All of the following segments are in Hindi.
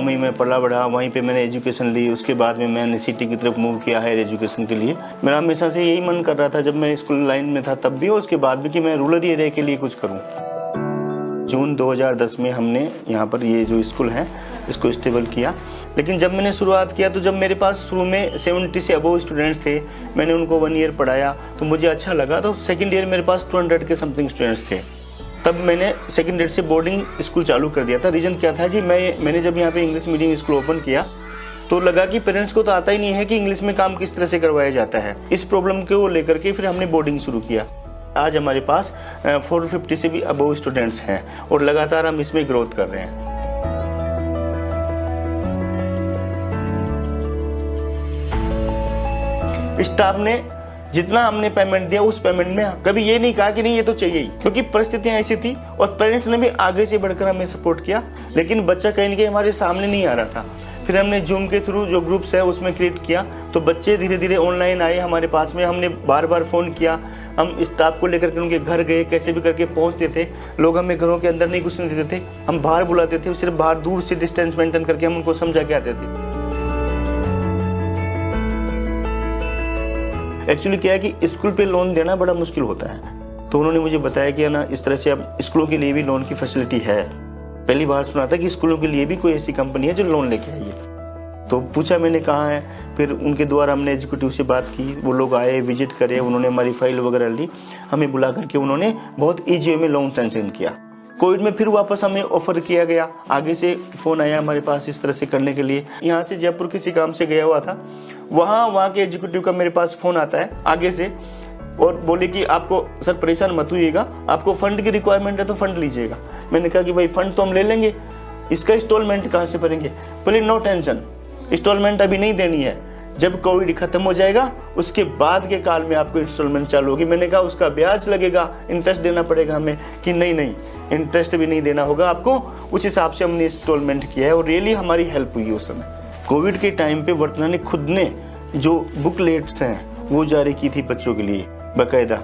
में ही मैं पला बढ़ा, वहीं पे मैंने एजुकेशन ली। उसके बाद में मैंने सिटी की तरफ मूव किया हायर एजुकेशन के लिए। मेरा हमेशा से यही मन कर रहा था जब मैं स्कूल लाइन में था तब भी और उसके बाद भी कि मैं रूरल एरिया के लिए कुछ करूँ। जून 2010 में हमने यहाँ पर ये जो स्कूल है इसको स्टेबल किया। लेकिन जब मैंने शुरुआत किया तो जब मेरे पास शुरू में 70 से अबव स्टूडेंट्स थे, मैंने उनको 1 ईयर पढ़ाया तो मुझे अच्छा लगा। तो सेकंड ईयर मेरे पास 200 के समथिंग स्टूडेंट्स थे। तब मैंने सेकंड ईयर से बोर्डिंग स्कूल चालू कर दिया था। रीज़न क्या था कि मैंने जब यहाँ पे इंग्लिश मीडियम स्कूल ओपन किया तो लगा कि पेरेंट्स को तो आता ही नहीं है कि इंग्लिश में काम किस तरह से करवाया जाता है। इस प्रॉब्लम को लेकर के फिर हमने बोर्डिंग शुरू किया। आज हमारे पास 450 से भी अबव स्टूडेंट्स हैं और लगातार हम इसमें ग्रोथ कर रहे हैं। स्टाफ ने जितना हमने पेमेंट दिया उस पेमेंट में कभी ये नहीं कहा कि नहीं ये तो चाहिए ही, क्योंकि परिस्थितियां ऐसी थी और पेरेंट्स ने भी आगे से बढ़कर हमें सपोर्ट किया। लेकिन बच्चा कहीं ना कहीं हमारे सामने नहीं आ रहा था। फिर हमने जूम के थ्रू जो ग्रुप्स है उसमें क्रिएट किया तो बच्चे धीरे धीरे ऑनलाइन आए हमारे पास में। हमने बार बार फ़ोन किया, हम स्टाफ को लेकर के उनके घर गए, कैसे भी करके पहुंचते थे। लोग हमें घरों के अंदर नहीं घुसने देते थे, हम बाहर बुलाते थे, सिर्फ बाहर दूर से डिस्टेंस मेंटेन करके हम उनको समझा के आते थे। एक्चुअली क्या है कि स्कूल पे लोन देना बड़ा मुश्किल होता है, तो उन्होंने मुझे बताया कि ना इस तरह से अब स्कूलों के लिए भी लोन की फैसिलिटी है। पहली बार सुना था कि स्कूलों के लिए भी कोई ऐसी कंपनी है जो लोन लेके आई है। तो पूछा मैंने कहाँ है, फिर उनके द्वारा हमने एग्जीक्यूटिव से बात की, वो लोग आए, विजिट करे, उन्होंने हमारी फाइल वगैरह ली, हमें बुला करके उन्होंने बहुत ईजी वे में लोन सैंक्शन किया। कोविड में फिर वापस हमें ऑफर किया गया, आगे से फ़ोन आया हमारे पास इस तरह से करने के लिए। यहाँ से जयपुर किसी काम से गया हुआ था, वहाँ के एग्जीक्यूटिव का मेरे पास फ़ोन आता है आगे से और बोले कि आपको सर परेशान मत होइएगा, आपको फंड की रिक्वायरमेंट है तो फंड लीजिएगा। मैंने कहा कि भाई फंड तो हम ले लेंगे, इसका इंस्टॉलमेंट कहाँ से भरेंगे? बोले नो टेंशन, इंस्टॉलमेंट अभी नहीं देनी है, जब कोविड खत्म हो जाएगा उसके बाद के काल में आपको इंस्टॉलमेंट चालू होगी। मैंने कहा उसका ब्याज लगेगा, इंटरेस्ट देना पड़ेगा हमें, कि नहीं इंटरेस्ट भी नहीं देना होगा आपको। उस हिसाब से हमने इंस्टॉलमेंट किया है और रियली हमारी हेल्प हुई उस समय। कोविड के टाइम पे वर्तना ने खुद ने जो बुकलेट्स हैं वो जारी की थी बच्चों के लिए बाकायदा।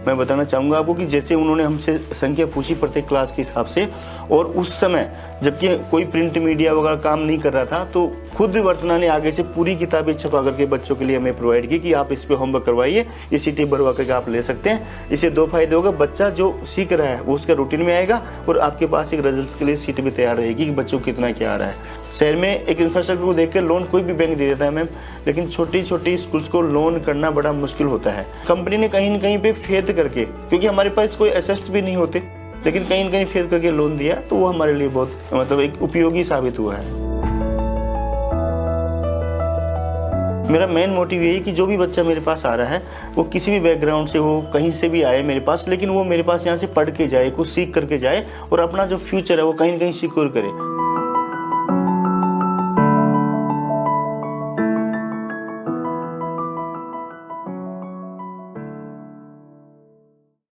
मैं बताना चाहूँगा आपको कि जैसे उन्होंने हमसे संख्या पूछी प्रत्येक क्लास के हिसाब से, और उस समय जबकि कोई प्रिंट मीडिया वगैरह काम नहीं कर रहा था, तो खुद वर्तना ने आगे से पूरी किताबें छपा करके बच्चों के लिए हमें प्रोवाइड की कि आप इस पे होमवर्क करवाइए, ये सीटी भरवा करके आप ले सकते हैं। इससे 2 फायदे होगा, बच्चा जो सीख रहा है वो उसका रूटीन में आएगा और आपके पास एक रिजल्ट के लिए सीट भी तैयार रहेगी कि बच्चों को कितना क्या आ रहा है। शहर में एक इंफ्रास्ट्रक्चर को देख कर लोन कोई भी बैंक दे देता है मैम, लेकिन छोटी छोटी स्कूल्स को लोन करना बड़ा मुश्किल होता है। कंपनी ने कहीं न कहीं पे फेद करके, क्योंकि हमारे पास कोई एसेट्स भी नहीं होते, लेकिन कहीं न कहीं फेद करके लोन दिया, तो वो हमारे लिए बहुत मतलब एक उपयोगी साबित हुआ है। मेरा मेन मोटिव यही कि जो भी बच्चा मेरे पास आ रहा है वो किसी भी बैकग्राउंड से हो, कहीं से भी आए मेरे पास, लेकिन वो मेरे पास यहाँ से पढ़ के जाए, कुछ सीख करके जाए और अपना जो फ्यूचर है वो कहीं न कहीं सिक्योर करे।